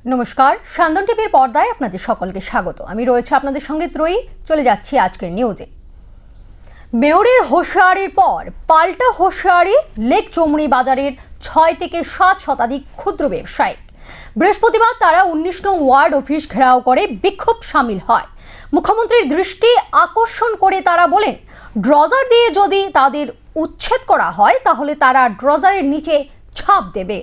নমস্কার, সান্দন টিভির পর্দায় আপনাদের সকলকে স্বাগত। আমি রয়েছে আপনাদের সঙ্গে ত্রয়ী। চলে যাচ্ছি আজকের নিউজে। মেয়রের হুঁশিয়ারির পর পাল্টা হুঁশিয়ারি লেক চৌমুহনী বাজারের 6 থেকে 7 শতাধিক ক্ষুদ্র ব্যবসায়ী। বৃহস্পতিবার তারা 19 নং ওয়ার্ড অফিস ঘেরাও করে বিক্ষোভ সামিল হয়। মুখ্যমন্ত্রীর দৃষ্টি আকর্ষণ করে তারা বলেন, ড্রজার দিয়ে যদি তাদের উচ্ছেদ করা হয় তাহলে তারা ড্রজারের নিচে ছাপ দেবে।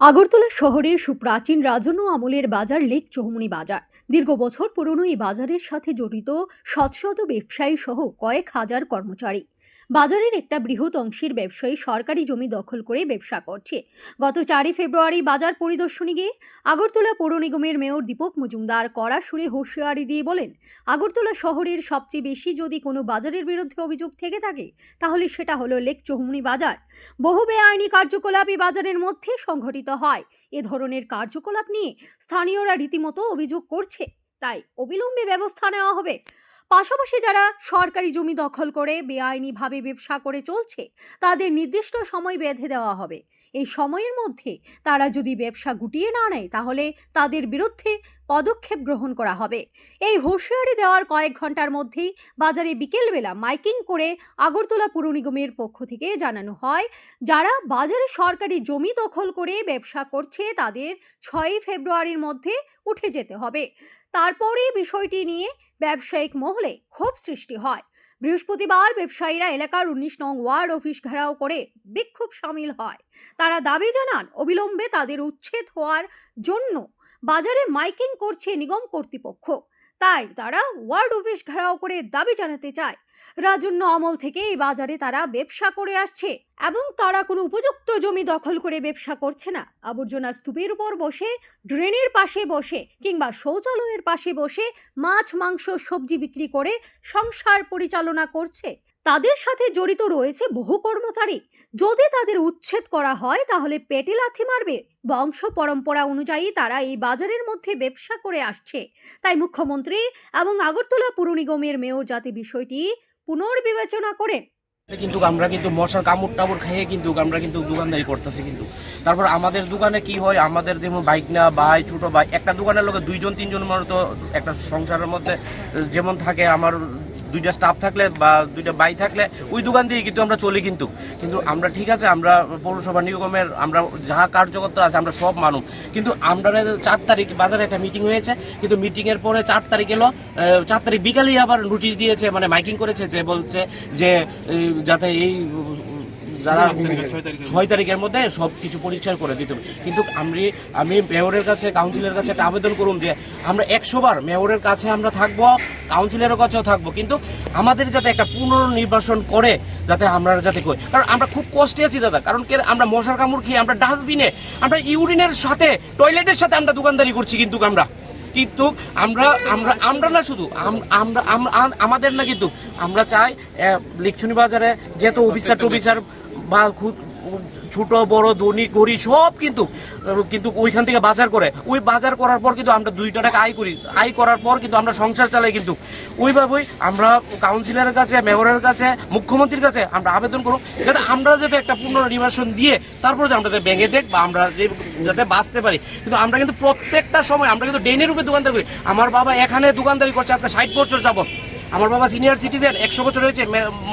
আগরতলা শহরের সুপ্রাচীন রাজন্য আমলের বাজার লেক চৌমুহনী বাজার। দীর্ঘ বছর পুরনো এই বাজারের সাথে জড়িত শত শত ব্যবসায়ী সহ কয়েক হাজার কর্মচারী। বাজারের একটা বৃহৎ অংশের ব্যবসায়ী সরকারি জমি দখল করে ব্যবসা করছে। গত 4 ফেব্রুয়ারি বাজার পরিদর্শনে গিয়ে আগরতলা পৌর নিগমের মেয়র দীপক মজুমদার কড়া সুরে হুঁশিয়ারি দিয়ে বলেন, আগরতলা শহরের সবচেয়ে বেশি যদি কোনো বাজারের বিরুদ্ধে অভিযোগ থেকে থাকে তাহলে সেটা হলো লেক চৌমুহনী বাজার। বহু বেআইনি কার্যকলাপ এই বাজারের মধ্যে সংঘটিত হয়। এ ধরনের কার্যকলাপ নিয়ে স্থানীয়রা রীতিমতো অভিযোগ করছে, তাই অবিলম্বে ব্যবস্থা নেওয়া হবে। পাশাপাশি যারা সরকারি জমি দখল করে বেআইনিভাবে ব্যবসা করে চলছে তাদের নির্দিষ্ট সময় বেঁধে দেওয়া হবে। এই সময়ের মধ্যে তারা যদি ব্যবসা গুটিয়ে না নেয় তাহলে তাদের বিরুদ্ধে পদক্ষেপ গ্রহণ করা হবে। এই হুঁশিয়ারি দেওয়ার কয়েক ঘন্টার মধ্যেই বাজারে বিকেলবেলা মাইকিং করে আগরতলা পুর নিগমের পক্ষ থেকে জানানো হয়, যারা বাজারে সরকারি জমি দখল করে ব্যবসা করছে তাদের 6 ফেব্রুয়ারির মধ্যে উঠে যেতে হবে। তারপরেই বিষয়টি নিয়ে ব্যবসায়িক মহলে ক্ষোভ সৃষ্টি হয়। বৃহস্পতিবার ব্যবসায়ীরা এলাকার 19 নং ওয়ার্ড অফিস ঘেরাও করে বিক্ষোভ সামিল হয়। তারা দাবি জানান, অবিলম্বে তাদের উচ্ছেদ হওয়ার জন্য বাজারে মাইকিং করছে নিগম কর্তৃপক্ষ। তাই তারা ওয়ার্ড অফিস ঘেরাও করে দাবি জানাতে চায়। রাজন্য আমল থেকে এই বাজারে তারা ব্যবসা করে আসছে এবং তারা কোনো উপযুক্ত জমি দখল করে ব্যবসা করছে না। আবর্জনা স্তূপের উপর বসে, ড্রেনের পাশে বসে কিংবা শৌচালয়ের পাশে বসে মাছ, মাংস, সবজি বিক্রি করে সংসার পরিচালনা করছে। তাদের সাথে জড়িত রয়েছে বহু কর্মচারী। যদি তাদের উচ্ছেদ করা হয় তাহলে পেটে লাথি মারবে। বংশ পরম্পরা অনুযায়ী তারা এই বাজারের মধ্যে ব্যবসা করে আসছে। তাই মুখ্যমন্ত্রী এবং আগরতলা পুর নিগমের মেয়র যাতে বিষয়টি পুনর্বিবেচনা করেন। কিন্তু আমরা কিন্তু মশার কামড় টামড় খেয়ে কিন্তু আমরা কিন্তু দোকানদারি করতেছি। কিন্তু তারপর আমাদের দোকানে কি হয়, আমাদের যেমন বাইক না ভাই, ছোট ভাই, একটা দোকানের লোকে 2-3 জন মতো একটা সংসারের মধ্যে যেমন থাকে। আমার 2টা স্টাফ থাকলে বা 2টা ভাই থাকলে ওই দোকান দিয়ে কিন্তু আমরা চলি। কিন্তু আমরা ঠিক আছে, আমরা পৌরসভা নিগমের আমরা যা কার্যকর্তা আছে আমরা সব মানুষ। কিন্তু আমরা 4 তারিখ বাজারে একটা মিটিং হয়েছে, কিন্তু মিটিং এর পরে 4 তারিখ এলো, 4 তারিখ বিকালেই আবার নোটিশ দিয়েছে, মানে মাইকিং করেছে, যে বলছে যে যাতে এই যারা 6 তারিখের মধ্যে সবকিছু পরিষ্কার করে দিতে হবে। কিন্তু আমি মেয়রের কাছে, কাউন্সিলের কাছে একটা আবেদন করুন যে আমরা 100 বার মেয়রের কাছে আমরা থাকবো, কাউন্সিলের কাছেও থাকবো, কিন্তু আমাদের যাতে একটা পুনর্নির্বাচন করে, যাতে আমরা যাতে করি। কারণ আমরা খুব কষ্টে আছি দাদা। কারণ আমরা মশার কামড় খেয়ে আমরা ডাস্টবিনে, আমরা ইউরিনের সাথে, টয়লেটের সাথে আমরা দোকানদারি করছি। কিন্তু আমরা না শুধু আমাদের না, কিন্তু আমরা চাই লেক চৌমুহনী বাজারে যেহেতু অফিসার বা ছোট বড় ধনী গরিব সব কিন্তু ওইখান থেকে বাজার করে, ওই বাজার করার পর কিন্তু আমরা 2 টাকা আয় করি। আয় করার পর কিন্তু আমরা সংসার চালাই। কিন্তু ওইভাবেই আমরা কাউন্সিলরের কাছে, মেয়রের কাছে, মুখ্যমন্ত্রীর কাছে আমরা আবেদন করব যাতে আমরা যাতে একটা পুনর্নির্বাচন দিয়ে তারপর যে আমরা ভেঙে দেখ বা আমরা যাতে বাঁচতে পারি। কিন্তু আমরা কিন্তু প্রত্যেকটা সময় আমরা কিন্তু ডেনের রূপে দোকানদারি করি। আমার বাবা এখানে দোকানদারি করছে আজকে 60 বছর যাবত। আমার বাবা সিনিয়র সিটিজেন, 100 বছর হয়েছে,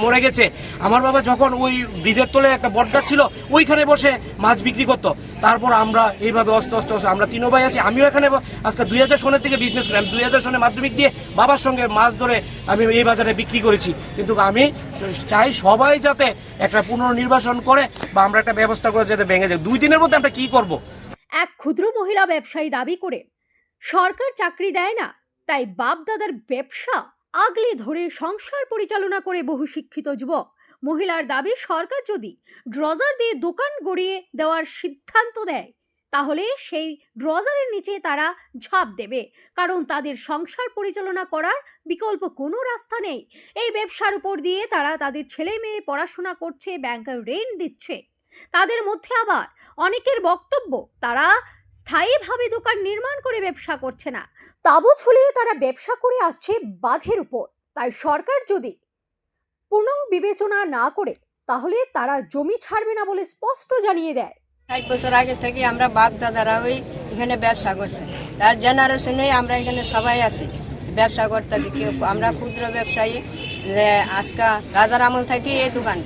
মরে গেছে। আমার বাবা যখন ওই ব্রিজের তলে একটা বটগাছ ছিল ওইখানে বসে মাছ বিক্রি করতো। তারপর আমরা এইভাবে আস্তে আমরা 3 ভাই আছি। আমিও এখানে আজকে 2000 সনের থেকে বিজনেস করি। আমি 2000 সনে মাধ্যমিক দিয়ে বাবার সঙ্গে মাছ ধরে আমি এই বাজারে বিক্রি করেছি। কিন্তু আমি চাই সবাই যাতে একটা পুনর্নির্বাচন করে বা আমরা একটা ব্যবস্থা করে যাতে ভেঙে যায়। 2 দিনের মধ্যে আমরা কি করব। এক ক্ষুদ্র মহিলা ব্যবসায়ী দাবি করে, সরকার চাকরি দেয় না, তাই বাপ দাদার ব্যবসা আগলে ধরে সংসার পরিচালনা করে বহু শিক্ষিত যুবক। মহিলার দাবি, সরকার যদি ড্রজার দিয়ে দোকান গড়িয়ে দেওয়ার সিদ্ধান্ত দেয় তাহলে সেই ড্রজারের নিচে তারা ঝাঁপ দেবে, কারণ তাদের সংসার পরিচালনা করার বিকল্প কোনো রাস্তা নেই। এই ব্যবসার উপর দিয়ে তারা তাদের ছেলে মেয়ে পড়াশোনা করছে, ব্যাংকের ঋণ দিচ্ছে। তাদের মধ্যে আবার অনেকের বক্তব্য তারা স্থায়ীভাবে দোকান নির্মাণ করে ব্যবসা করছে না, তাঁবু ঝুলিয়ে তারা ব্যবসা করে আসছে বাঁধের উপর। তাই সরকার যদি পুনর্বিবেচনা না করে তাহলে তারা জমি ছাড়বে না বলে স্পষ্ট জানিয়ে দেয়। 60 বছর আগে থেকে আমরা বাপ দাদারা ওই এখানে ব্যবসা করছি। তার জেনারেশনেই আমরা এখানে সবাই আছি, ব্যবসা করতেছি। কেউ আমরা ক্ষুদ্র ব্যবসায়ী, যে আজকে রাজার আমল থেকে এই দোকান,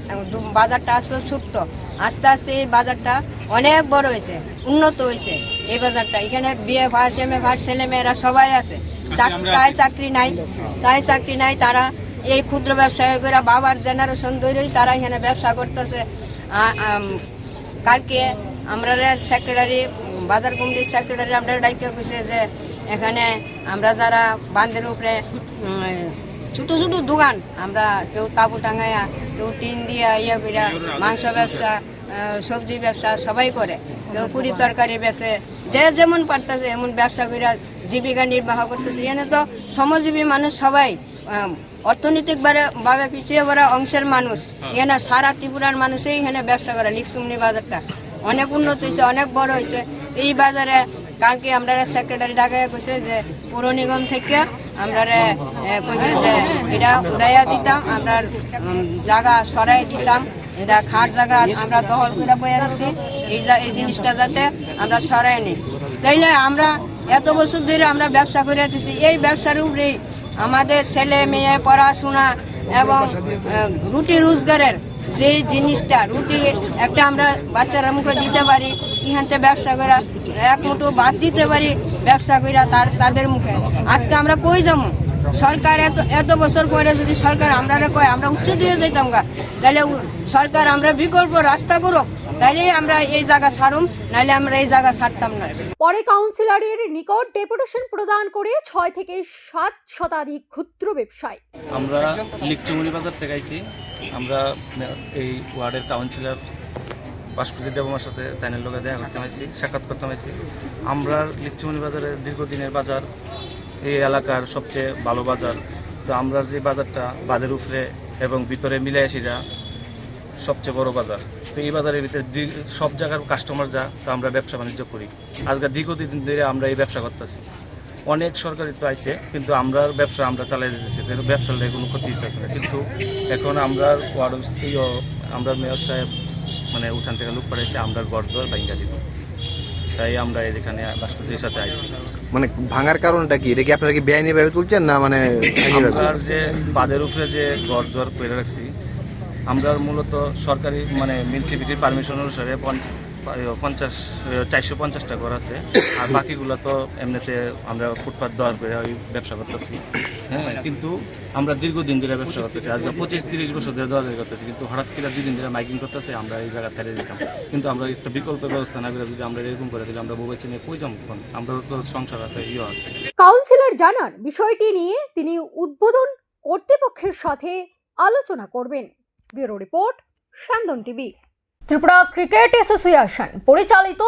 বাজারটা আসলে ছোট্ট, আস্তে আস্তে এই বাজারটা অনেক বড় হয়েছে, উন্নত হয়েছে এই বাজারটা। এখানে বিয়ে ভাস এম এ ভাস ছেলে মেয়েরা সবাই আছে, চাকরি নাই, তারা এই ক্ষুদ্র ব্যবসায়ী করে বাবার জেনারেশন ধরেই তারা এখানে ব্যবসা করতেছে। কালকে আমরা সেক্রেটারি, বাজার কমিটির সেক্রেটারি আমরা ডাইকে কইছে যে এখানে আমরা যারা বান্ধের উপরে ছোট ছোট দোকান, আমরা কেউ তাবু টাঙাইয়া, কেউ টিন দিয়া ইয়া কইরা মাংস ব্যবসা, সবজি ব্যবসা সবাই করে, কেউ পুরি তরকারি বেচে, যে যেমন পারতেছে এমন ব্যবসা কইরা জীবিকা নির্বাহ করতেছে। এখানে তো শ্রমজীবী মানুষ সবাই, অর্থনৈতিক ভাবে পিছিয়ে পড়া অংশের মানুষ, এখানে সারা ত্রিপুরার মানুষই এখানে ব্যবসা করে। লিকসুমনি বাজারটা অনেক উন্নত হয়েছে, অনেক বড় হয়েছে। এই বাজারে কালকে আমরা সেক্রেটারি ঢাকায় কইছে যে পৌর নিগম থেকে আমরা কইছে যে এটা উড়াইয়া দিতাম, আমরা জায়গা সরাই দিতাম, এটা খাট জায়গা আমরা দখল করে বয়ে দিচ্ছি, এই জিনিসটা যাতে আমরা সরাই নিই। তাইলে আমরা এত বছর ধরে আমরা ব্যবসা করে দিচ্ছি, এই ব্যবসার উপরেই আমাদের ছেলে মেয়ে পড়াশোনা এবং রুটি রোজগারের যে জিনিসটা, রুটি একটা আমরা বাচ্চারা মুখে দিতে পারি, এখান থেকে ব্যবসা করে এক মুঠো ভাত দিতে পারি ব্যবসা করে তাদের মুখে। আজকে আমরা কই যাবো? সরকার এত বছর পরে যদি সরকার আমরা কয় আমরা উচ্চ দিয়ে যেতাম গা, তাহলে সরকার আমরা বিকল্প রাস্তা করুক, তাইলে আমরা এই জায়গা ছাড়ুম, নাহলে আমরা এই জায়গা ছাড়তাম না। পরে কাউন্সিলরের নিকট ডেপুটেশন প্রদান করে 6 থেকে 7 শতাধিক ক্ষুদ্র ব্যবসায়ী। আমরা লিকচুমনি বাজার থেকে আইছি। আমরা এই ওয়ার্ডের কাউন্সিলর বাসকুটি দেবমার সাথে তাইনের লোকে দেখা করতে হয়েছি, সাক্ষাৎ করতে হয়েছি। আমরা লিকচুমনি বাজারের দীর্ঘদিনের বাজার, এই এলাকার সবচেয়ে ভালো বাজার। তো আমরা যে বাজারটা বাদের উপরে এবং ভিতরে মিলাইয়াসিরা সবচেয়ে বড় বাজার। তো এই বাজারের ভিতরে সব জায়গার কাস্টমার যা, তো আমরা ব্যবসা বাণিজ্য করি। আজকে দীর্ঘদিন ধরে আমরা এই ব্যবসা করতেছি। অনেক সরকারি তো আইছে, কিন্তু আমরা ব্যবসা আমরা চালাই দিতেছি, ব্যবসার লেগে কোনো ক্ষতি হইতেছে না। কিন্তু এখন আমরা ওয়ার্ড আমরা মেয়র সাহেব মানে উঠান থেকে লোক পাঠাইছে, আমরা ঘর দর ভাঙ্গা দিব, তাই আমরা এখানে বাসপতির সাথে আইছি। মানে ভাঙার কারণটা কি? এটা কি আপনারা কি বেআইনি ভাবে তুলছেন না মানে আমরা যে বাদের উপরে যে ঘর দর করে রাখছি, আমরা মূলত সরকারি মানে মিউনিসিপালিটির পারমিশন অনুসারে 450টা ঘর আছে, আর বাকিগুলো তো এমনিতে আমরা ফুটপাথ দেওয়ার করে ওই ব্যবসা করতেছি। হ্যাঁ, কিন্তু আমরা দীর্ঘদিন ধরে ব্যবসা করতেছি, আজকে 25-30 বছর ধরে দেওয়া করতেছি, কিন্তু হঠাৎ করে 2 দিন ধরে মাইকিং করতেছে, আমরা এই জায়গা ছেড়ে দিতাম। কিন্তু আমরা একটা বিকল্প ব্যবস্থা না করে যদি আমরা এরকম করে দিলে আমরা বউ বাচ্চা নিয়ে কই যাবো? আমরা তো সংসার আছে, ইয়ে আছে। কাউন্সিলর জানান, বিষয়টি নিয়ে তিনি উদ্বোধন কর্তৃপক্ষের সাথে আলোচনা করবেন। Bureau report, Syandan TV. Tripura cricket association পরিচালিত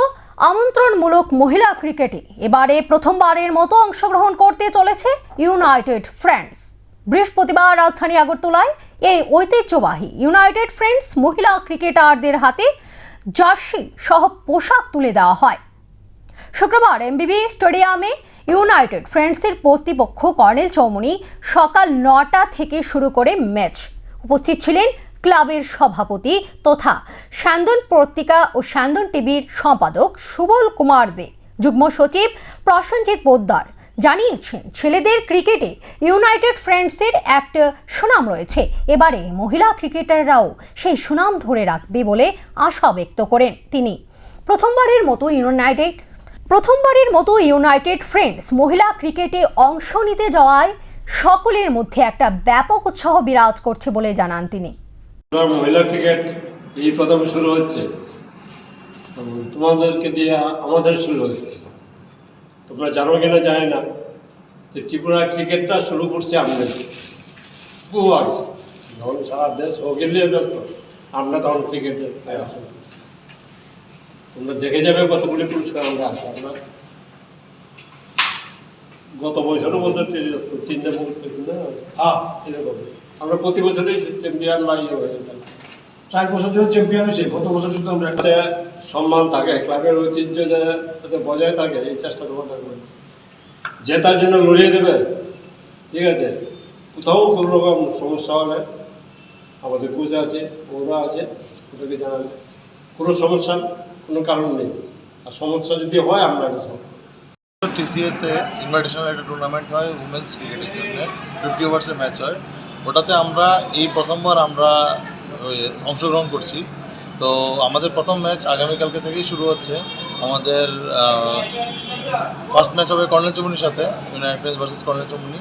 আমন্ত্রণমূলক মহিলা ক্রিকেটে এবারে প্রথমবারের মতো অংশগ্রহণ করতে চলেছে ইউনাইটেড ফ্রেন্ডস। বৃহস্পতিবার রাজধানী আগরতলায় এই ঐতিহ্যবাহী ইউনাইটেড ফ্রেন্ডস মহিলা ক্রিকেটারদের হাতে জার্সি সহ পোশাক তুলে দেওয়া হয়। শুক্রবার এমবিবি স্টেডিয়ামে ইউনাইটেড ফ্রেন্ডসের কর্তৃপক্ষ কর্নেল চৌমুনি সকাল 9টা থেকে শুরু করে ম্যাচ। উপস্থিত ছিলেন ক্লাবের সভাপতি তথা স্যান্দন পত্রিকা ও স্যান্দন টিভির সম্পাদক সুবল কুমার দে। যুগ্ম সচিব প্রসেনজিৎ পোদ্দার জানিয়েছেন, ছেলেদের ক্রিকেটে ইউনাইটেড ফ্রেন্ডসের একটা সুনাম রয়েছে, এবারে মহিলা ক্রিকেটাররাও সেই সুনাম ধরে রাখবে বলে আশা ব্যক্ত করেন তিনি। প্রথমবারের মতো ইউনাইটেড ফ্রেন্ডস মহিলা ক্রিকেটে অংশ নিতে যাওয়ায় সকলের মধ্যে একটা ব্যাপক উৎসাহ বিরাজ করছে বলে জানান তিনি। মহিলা ক্রিকেট এই প্রথম শুরু হচ্ছে, তোমাদেরকে দিয়ে আমাদের শুরু হচ্ছে। তোমরা জানো কিনা জানি না যে ত্রিপুরা ক্রিকেটটা শুরু করছে আমাদের বহু আগে, যখন সারা দেশ হকি নিয়ে ব্যস্ত, আমরা তখন ক্রিকেটে তোমরা দেখে যাবে কতগুলি পুরস্কার আমরা আসি। আমরা গত বছরও বলতে 3টে এরকম আমরা প্রতি বছরই চ্যাম্পিয়ন বা ইয়ে হয়ে যেতাম। 4 বছর ধরে চ্যাম্পিয়ন হয়েছে, গত বছর শুধু আমরা একটা সম্মান থাকে, ক্লাবের ঐতিহ্য যাতে বজায় থাকে এই চেষ্টা তোমাদের করে জেতার জন্য লড়িয়ে দেবে। ঠিক আছে, কোথাও কোনো রকম সমস্যা হলে আমাদের কোচ আছে, ওরা আছে, ওদেরকে জানাবে কোনো সমস্যা কোনো কারণ নেই। আর সমস্যা যদি হয় আমরা টিসিএতে ইনভাইটেশনাল একটা টুর্নামেন্ট হয় উমেন্স ক্রিকেটের জন্য, 50 ওভার্সের ম্যাচ হয়। ওটাতে আমরা এই প্রথমবার আমরা অংশগ্রহণ করছি। তো আমাদের প্রথম ম্যাচ আগামীকালকে থেকেই শুরু হচ্ছে। আমাদের ফার্স্ট ম্যাচ হবে কর্নেল চমুনির সাথে, ইউনাইটেড প্রেস ভার্সেস কর্নেল চমুনি।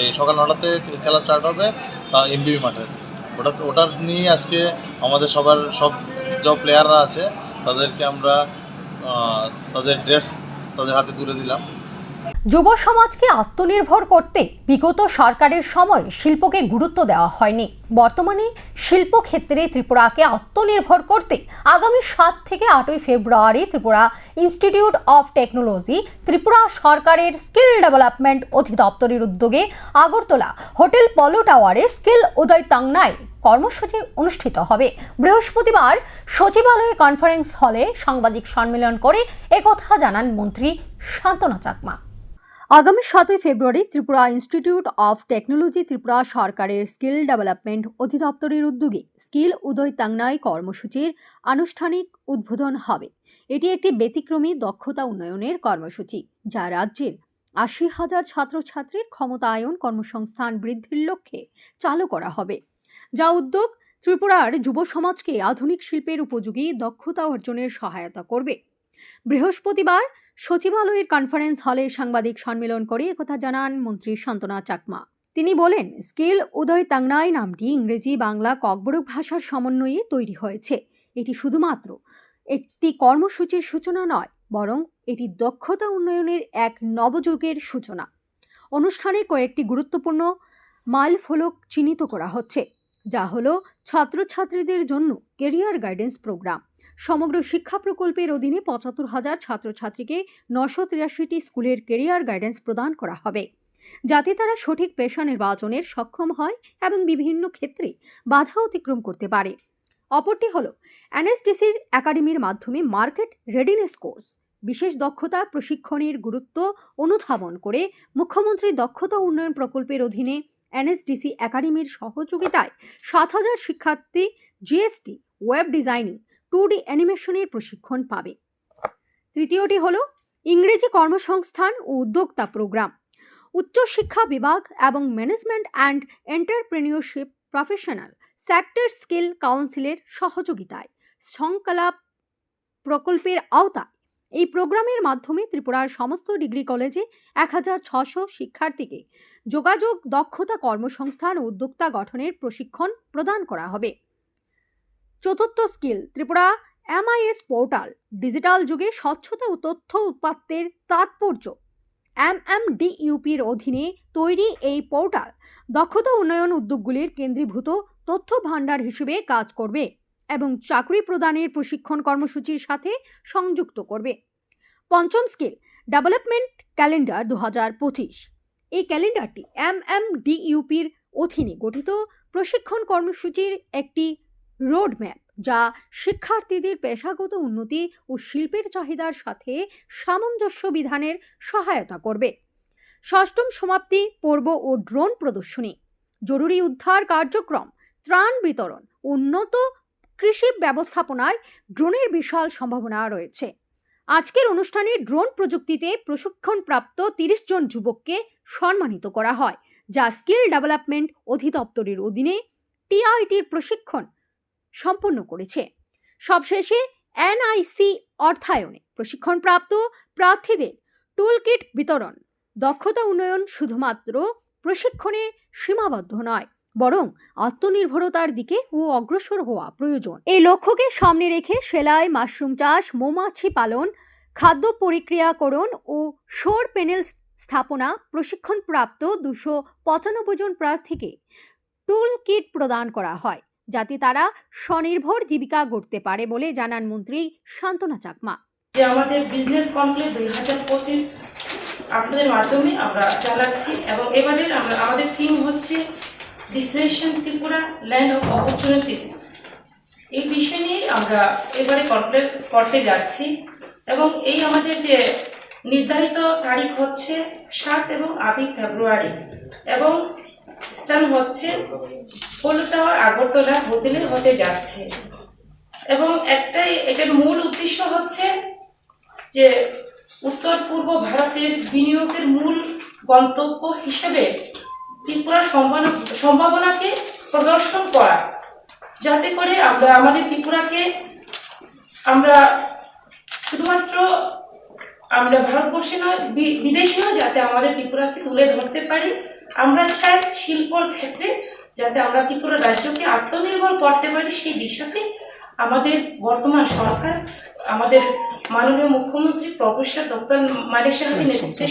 এই সকাল 9টাতে খেলা স্টার্ট হবে এমবিবি মাঠে। ওটার নিয়ে আজকে আমাদের সব যে প্লেয়াররা আছে তাদেরকে আমরা তাদের ড্রেস তাদের হাতে তুলে দিলাম। যুব সমাজকে আত্মনির্ভর করতে বিগত সরকারের সময় শিল্পকে গুরুত্ব দেওয়া হয়নি। বর্তমানে শিল্পক্ষেত্রে ত্রিপুরাকে আত্মনির্ভর করতে আগামী 7 থেকে 8 February Tripura institute of technology Tripura সরকারের স্কিল ডেভেলপমেন্ট অধিদপ্তরের উদ্যোগে আগরতলা হোটেল পলো টাওয়ারে স্কিল উদয় তাংনায় কর্মসূচি অনুষ্ঠিত হবে। বৃহস্পতিবার সচিবালয়ে কনফারেন্স হলে সাংবাদিক সম্মেলন করে একথা জানান মন্ত্রী শান্তনা চাকমা। আগামী 7 February Tripura institute of technology Tripura সরকারের স্কিল ডেভেলপমেন্ট অধিদপ্তরের উদ্যোগে স্কিল উদয় তাংনায় কর্মসূচির আনুষ্ঠানিক উদ্বোধন হবে। এটি একটি ব্যতিক্রমী দক্ষতা উন্নয়নের কর্মসূচি, যা রাজ্যের 80,000 ছাত্রছাত্রীর ক্ষমতায়ন কর্মসংস্থান বৃদ্ধির লক্ষ্যে চালু করা হবে। যা উদ্যোগ ত্রিপুরার যুব সমাজকে আধুনিক শিল্পের উপযোগী দক্ষতা অর্জনের সহায়তা করবে। বৃহস্পতিবার সচিবালয়ের কনফারেন্স হলে সাংবাদিক সম্মেলন করে একথা জানান মন্ত্রী শান্তনা চাকমা। তিনি বলেন, স্কিল উদয় তাংনাই নামটি ইংরেজি বাংলা ককবরক ভাষার সমন্বয়ে তৈরি হয়েছে। এটি শুধুমাত্র একটি কর্মসূচির সূচনা নয়, বরং এটি দক্ষতা উন্নয়নের এক নবযুগের সূচনা। অনুষ্ঠানে কয়েকটি গুরুত্বপূর্ণ মাইলফলক চিহ্নিত করা হচ্ছে, যা হলো ছাত্রছাত্রীদের জন্য কেরিয়ার গাইডেন্স প্রোগ্রাম। সমগ্র শিক্ষা প্রকল্পের অধীনে 75,000 ছাত্রছাত্রীকে 983টি স্কুলের কেরিয়ার গাইডেন্স প্রদান করা হবে, যাতে তারা সঠিক পেশা নির্বাচনের সক্ষম হয় এবং বিভিন্ন ক্ষেত্রে বাধা অতিক্রম করতে পারে। অপরটি হল এনএসডিসির একাডেমির মাধ্যমে মার্কেট রেডিনেস কোর্স। বিশেষ দক্ষতা প্রশিক্ষণের গুরুত্ব অনুধাবন করে মুখ্যমন্ত্রী দক্ষতা উন্নয়ন প্রকল্পের অধীনে এনএসডিসি একাডেমির সহযোগিতায় 7,000 শিক্ষার্থী জিএসটি, ওয়েব ডিজাইনিং, 2D অ্যানিমেশনের প্রশিক্ষণ পাবে। তৃতীয়টি হল ইংরেজি কর্মসংস্থান ও উদ্যোক্তা প্রোগ্রাম। উচ্চশিক্ষা বিভাগ এবং management and entrepreneurship professional sector skill কাউন্সিলের সহযোগিতায় সংকলাপ প্রকল্পের আওতায় এই প্রোগ্রামের মাধ্যমে ত্রিপুরার সমস্ত ডিগ্রি কলেজে 1,600 শিক্ষার্থীকে যোগাযোগ, দক্ষতা, কর্মসংস্থান ও উদ্যোক্তা গঠনের প্রশিক্ষণ প্রদান করা হবে। চতুর্থ skill Tripura MIS portal. Digital যুগে স্বচ্ছতা ও তথ্য উৎপাত্তের তাৎপর্য। MMDUPর অধীনে তৈরি এই পোর্টাল দক্ষতা উন্নয়ন উদ্যোগগুলির কেন্দ্রীভূত তথ্য ভাণ্ডার হিসেবে কাজ করবে এবং চাকরি প্রদানের প্রশিক্ষণ কর্মসূচির সাথে সংযুক্ত করবে। পঞ্চম স্কিল ডেভেলপমেন্ট ক্যালেন্ডার 2025। এই ক্যালেন্ডারটি MMDUPর অধীনে গঠিত প্রশিক্ষণ কর্মসূচির একটি রোডম্যাপ, যা শিক্ষার্থীদের পেশাগত উন্নতি ও শিল্পের চাহিদার সাথে সামঞ্জস্য বিধানের সহায়তা করবে। ষষ্ঠম সমাপ্তি পর্ব ও ড্রোন প্রদর্শনী। জরুরি উদ্ধার কার্যক্রম, ত্রাণ বিতরণ, উন্নত কৃষি ব্যবস্থাপনায় ড্রোনের বিশাল সম্ভাবনা রয়েছে। আজকের অনুষ্ঠানে ড্রোন প্রযুক্তিতে প্রশিক্ষণপ্রাপ্ত 30 জন যুবককে সম্মানিত করা হয়, যা স্কিল ডেভেলপমেন্ট অধিদপ্তরের অধীনে TITর প্রশিক্ষণ সম্পন্ন করেছে। সবশেষে NIC অর্থায়নে প্রশিক্ষণপ্রাপ্ত প্রার্থীদের টুল কিট বিতরণ। দক্ষতা উন্নয়ন শুধুমাত্র প্রশিক্ষণে সীমাবদ্ধ নয়, বরং আত্মনির্ভরতার দিকে ও অগ্রসর হওয়া প্রয়োজন। এই লক্ষ্যকে সামনে রেখে সেলাই, মাশরুম চাষ, মৌমাছি পালন, খাদ্য পরিক্রিয়াকরণ ও সৌর প্যানেল স্থাপনা প্রশিক্ষণপ্রাপ্ত 295 জন প্রার্থীকে টুল কিট প্রদান করা হয়, যাতে তারা স্বনির্ভর জীবিকা গড়তে পারে বলে জানান মন্ত্রী শান্তনা চাকমা। যে আমাদের বিজনেস কমপ্লেক্স 2025 আপনাদের মাধ্যমে আমরা চালাচ্ছি এবং এবারের আমাদের থিম হচ্ছে ডিসটিনেশন ত্রিপুরা ল্যান্ড অফ অপরচুনিটিস। এই বিষয় নিয়ে আমরা এবারে কমপ্লেক্স করতে যাচ্ছি এবং এই আমাদের যে নির্ধারিত তারিখ হচ্ছে 7 এবং 8 ফেব্রুয়ারি এবং স্থান হচ্ছে পলো টাওয়ার আগরতলা হোটেলে হতে যাচ্ছে। এবং এটার মূল উদ্দেশ্য হচ্ছে যে উত্তর পূর্ব ভারতের বিনিয়োগের মূল গন্তব্য হিসেবে ত্রিপুরার সম্ভাবনাকে প্রদর্শন করা, যাতে করে আমরা আমাদের ত্রিপুরাকে আমরা শুধুমাত্র আমরা ভারতবর্ষে নয় বিদেশেও যাতে আমাদের ত্রিপুরাকে তুলে ধরতে পারি। আমরা চাই শিল্পর ক্ষেত্রে যাতে আমরা ত্রিপুরা রাজ্যকে আত্মনির্ভর করতে পারি, সেই দিশাতে আমাদের বর্তমান সরকার, আমাদের মাননীয় মুখ্যমন্ত্রী প্রফেসর ডক্টর মানিক সাহার নেতৃত্বে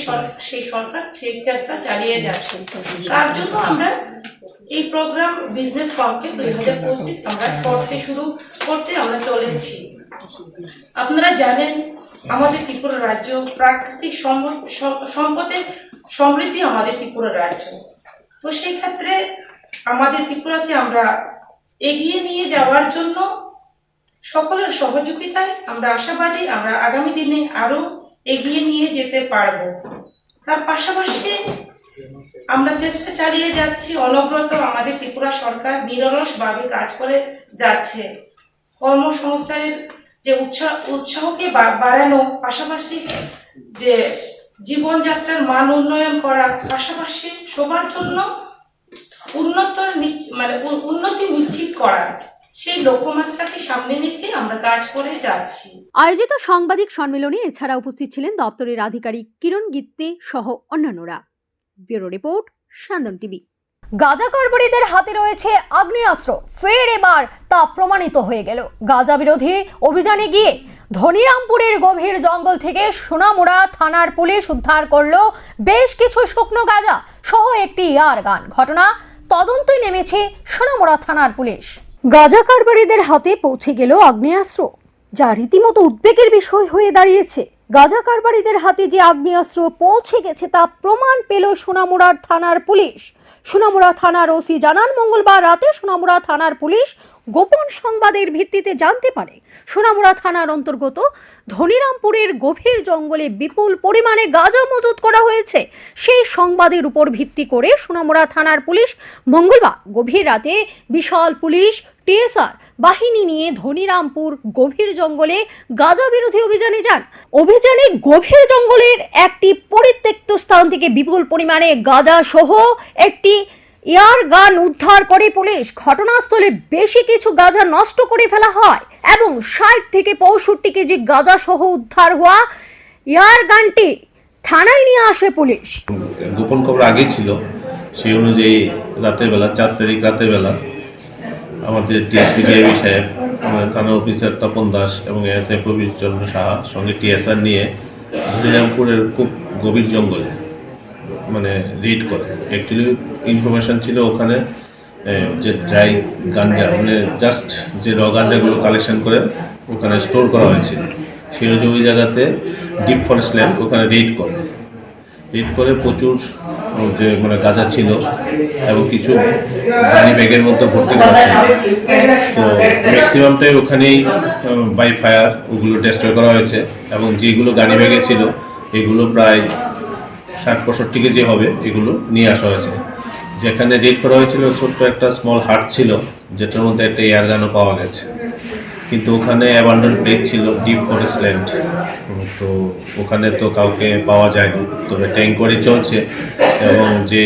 সেই সরকার সেই চেষ্টা চালিয়ে যাচ্ছে। তার জন্য আমরা এই প্রোগ্রাম বিজনেস কমপ্লিট 2025 আমরা শুরু করতে আমরা চলেছি। আপনারা জানেন আমাদের ত্রিপুরা রাজ্য প্রাকৃতিক সম্পদে সমৃদ্ধি, আমাদের ত্রিপুরা রাজ্য। তো সেই ক্ষেত্রে আমাদের ত্রিপুরাকে আমরা এগিয়ে নিয়ে যাওয়ার জন্য সকলের সহযোগিতায় আমরা আশাবাদী আমরা আগামী দিনে আরো এগিয়ে নিয়ে যেতে পারব। তার পাশাপাশি আমরা চেষ্টা চালিয়ে যাচ্ছি অনবরত। আমাদের ত্রিপুরা সরকার নিরলসভাবে কাজ করে যাচ্ছে। কর্মসংস্থানের যে উৎসাহকে বাড়ানো, পাশাপাশি যে জীবনযাত্রার মান উন্নয়ন করার পাশাপাশি সবার জন্য উন্নতি নিশ্চিত করা, সেই লক্ষ্যমাত্রাকে সামনে রেখে আমরা কাজ করে যাচ্ছি। আয়োজিত সাংবাদিক সম্মেলনে এছাড়া উপস্থিত ছিলেন দপ্তরের আধিকারিক কিরণ গিত্তে সহ অন্যান্যরা। Bureau report, Sandan TV. গাঁজা কারবারিদের হাতে রয়েছে আগ্নেয়াস্ত্র, ফের এবার তা প্রমাণিত হয়ে গেল। গাঁজা বিরোধী অভিযানে গিয়ে ধনিরামপুরের গভীর জঙ্গল থেকে সোনামুড়া থানার পুলিশ উদ্ধার করলো বেশ কিছু শুকনো গাঁজা সহ একটি এয়ার গান। ঘটনা তদন্তে নেমেছে সোনামুড়া থানার পুলিশ। গাঁজা কারবারিদের হাতে পৌঁছে গেল আগ্নেয়াস্ত্র, যা রীতিমতো উদ্বেগের বিষয় হয়ে দাঁড়িয়েছে। গাঁজা কারবারিদের হাতে যে আগ্নেয়াস্ত্র পৌঁছে গেছে তা প্রমাণ পেল সোনামুড়ার থানার পুলিশ। সোনামুড়া থানার ওসি জানান, মঙ্গলবার রাতে সোনামুড়া থানার পুলিশ গোপন সংবাদের ভিত্তিতে জানতে পারে সোনামুড়া থানার অন্তর্গত ধনিরামপুরের গভীর জঙ্গলে বিপুল পরিমাণে গাঁজা মজুত করা হয়েছে। সেই সংবাদের উপর ভিত্তি করে সোনামুড়া থানার পুলিশ মঙ্গলবার গভীর রাতে বিশাল পুলিশ টিএসআর বাহিনী নিয়ে ধনিরামপুর গভীর জঙ্গলে গাঁজা বিরোধী অভিযানে যান। অভিযানে গভীর জঙ্গলের একটি পরিত্যক্ত স্থান থেকে বিপুল পরিমাণে গাঁজা সহ একটি এয়ার গান উদ্ধার করে পুলিশ। ঘটনাস্থলে বেশি কিছু গাঁজা নষ্ট করে ফেলা হয় এবং 60 থেকে 65 কেজি গাঁজা সহ উদ্ধার হওয়া এয়ার গানটি থানায় নিয়ে আসে পুলিশ। গোপন খবর আগে ছিল, সেই অনুযায়ী রাতের বেলা 4 তারিখ রাতের বেলা আমাদের টিএসপি ডিআইবি সাহেব, থানা অফিসার তপন দাস এবং এএসআই প্রবীর চন্দ্র সাহা সঙ্গে টিএসআর নিয়ে ধনিরামপুরের খুব গভীর জঙ্গলে রেড করে। অ্যাকচুয়ালি ইনফরমেশন ছিল ওখানে যে ড্রাই গাঞ্জা জাস্ট যে র গাঞ্জাগুলো কালেকশন করে ওখানে স্টোর করা হয়েছিল। সেই অনুযায়ী ওই জায়গাতে ডিপ ফরেস্ট ল্যান্ড ওখানে রেড করে প্রচুর যে গাঁজা ছিল এবং কিছু গাড়ি ব্যাগের মধ্যে ভর্তি করা ছিল। তো ম্যাক্সিমামটাই ওখানেই বাই ফায়ার ওগুলো ডেস্ট্রয় করা হয়েছে এবং যেগুলো গাড়ি ব্যাগে ছিল এগুলো প্রায় 60-65 কেজি হবে, এগুলো নিয়ে আসা হয়েছে। যেখানে রেড করা হয়েছিল ছোট্ট একটা স্মল হাট ছিল, যেটার মধ্যে একটা এয়ার গানও পাওয়া গেছে, কিন্তু ওখানে অ্যাবান্ডন প্লেস ছিল, ডিপ ফরেস্ট ল্যান্ড। তো ওখানে তো কাউকে পাওয়া যায়নি, তবে একটা এনকোয়ারি চলছে এবং যে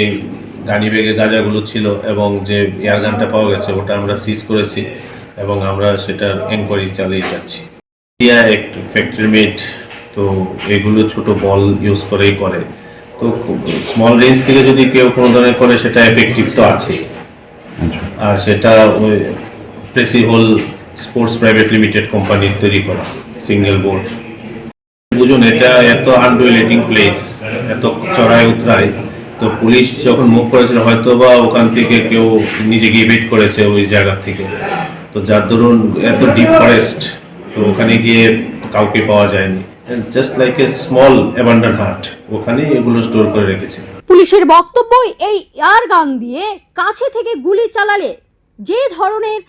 গাড়ি ব্যাগে গাঁজাগুলো ছিল এবং যে এয়ার গানটা পাওয়া গেছে ওটা আমরা সিজ করেছি এবং আমরা সেটার এনকোয়ারি চালিয়ে যাচ্ছি। একটা ফ্যাক্টরি মেড, তো এগুলো ছোট বল ইউজ করেই করে। তো স্মল রেঞ্জ থেকে যদি কেউ কোনো ধরনের করে সেটা এফেক্টিভ তো আছে। আর সেটা ওই Precihole sports private limited কোম্পানির তৈরি করা সিঙ্গেল বোর্ড। বুঝুন, এটা এত আনডুয়েলেটিং প্লেস, এত চড়াই উতরাই। তো পুলিশ যখন মুভ করেছিল হয়তো বা ওখান থেকে কেউ নিজে গিয়ে ভেট করেছে ওই জায়গা থেকে। তো যার দরুন এত ডিপ ফরেস্ট, তো ওখানে গিয়ে কাউকে পাওয়া যায়নি। Just like a small abandon হাট, ওখানে এগুলো স্টোর করে রেখেছে। পুলিশের বক্তব্য, এই এয়ার গান দিয়ে কাছে থেকে গুলি চালালে যে ধরনের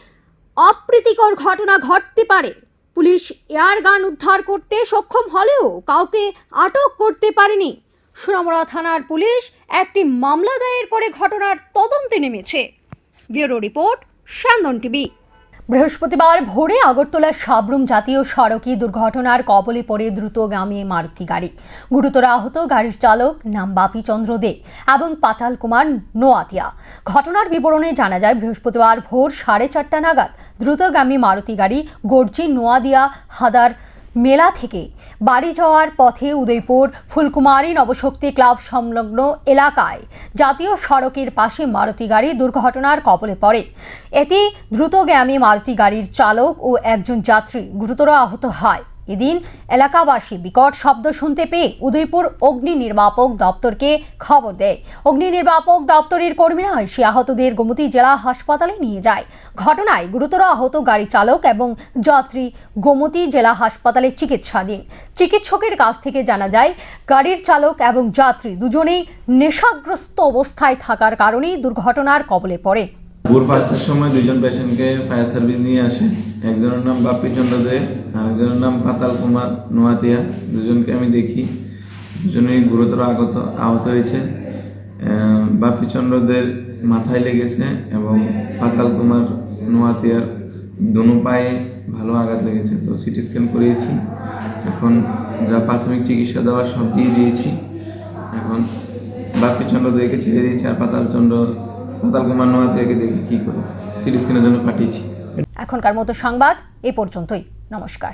অপ্রীতিকর ঘটনা ঘটতে পারে, পুলিশ এয়ার গান উদ্ধার করতে সক্ষম হলেও কাউকে আটক করতে পারেনি। সোনামুড়া থানার পুলিশ একটি মামলা দায়ের করে ঘটনার তদন্তে নেমেছে। Bureau report, Sandan TV. বৃহস্পতিবার ভোরে আগরতলা সাবরুম জাতীয় সড়কে দুর্ঘটনার কবলে পড়ে দ্রুতগামী মারুতি গাড়ি। গুরুতর আহত গাড়ির চালক নাম বাপি চন্দ্র দে এবং পাতাল কুমার নোয়াতিয়া। ঘটনার বিবরণে জানা যায়, বৃহস্পতিবার ভোর 4:30 নাগাদ দ্রুতগামী মারুতি গাড়ি গর্জি নোয়াদিয়া হাদার মেলা থেকে বাড়ি যাওয়ার পথে উদয়পুর ফুলকুমারী নবশক্তি ক্লাব সংলগ্ন এলাকায় জাতীয় সড়কের পাশে মারুতি গাড়ি দুর্ঘটনার কবলে পড়ে। এতে দ্রুতগামী মারুতি গাড়ির চালক ও একজন যাত্রী গুরুতর আহত হয়। এদিন এলাকাবাসী বিকট শব্দ শুনতে পেয়ে উদয়পুর অগ্নি নির্বাপক দপ্তরকে খবর দেয়। অগ্নি নির্বাপক দপ্তরের কর্মীরা এসে আহতদের গোমতী জেলা হাসপাতালে নিয়ে যায়। ঘটনায় গুরুতর আহত গাড়ি চালক এবং যাত্রী গোমতী জেলা হাসপাতালে চিকিৎসাধীন। চিকিৎসকের কাছ থেকে জানা যায়, গাড়ির চালক এবং যাত্রী দুজনেই নেশাগ্রস্ত অবস্থায় থাকার কারণেই দুর্ঘটনার কবলে পড়ে। ভোর 5টার সময় দুজন পেশেন্টকে ফায়ার সার্ভিস নিয়ে আসে। একজনের নাম বাপি চন্দ্র দে, আরেকজনের নাম পাতাল কুমার নোয়াতিয়া। দুজনকে আমি দেখি, দুজনেই গুরুতর আহত হয়েছে। বাপি চন্দ্র দের মাথায় লেগেছে এবং পাতাল কুমার নোয়াতিয়ার দোনো পায়ে ভালো আঘাত লেগেছে। তো সিটি স্ক্যান করিয়েছি, এখন যা প্রাথমিক চিকিৎসা দেওয়া সব দিয়ে দিয়েছি। এখন বাপি চন্দ্র দেকে ছেড়ে দিয়েছি, আর পাতাল কুমার নোয়াতিয়াকে দেখি কি করে সিটি স্ক্যানের জন্য পাঠিয়েছি। এখনকার মতো সংবাদ এ পর্যন্তই। নমস্কার।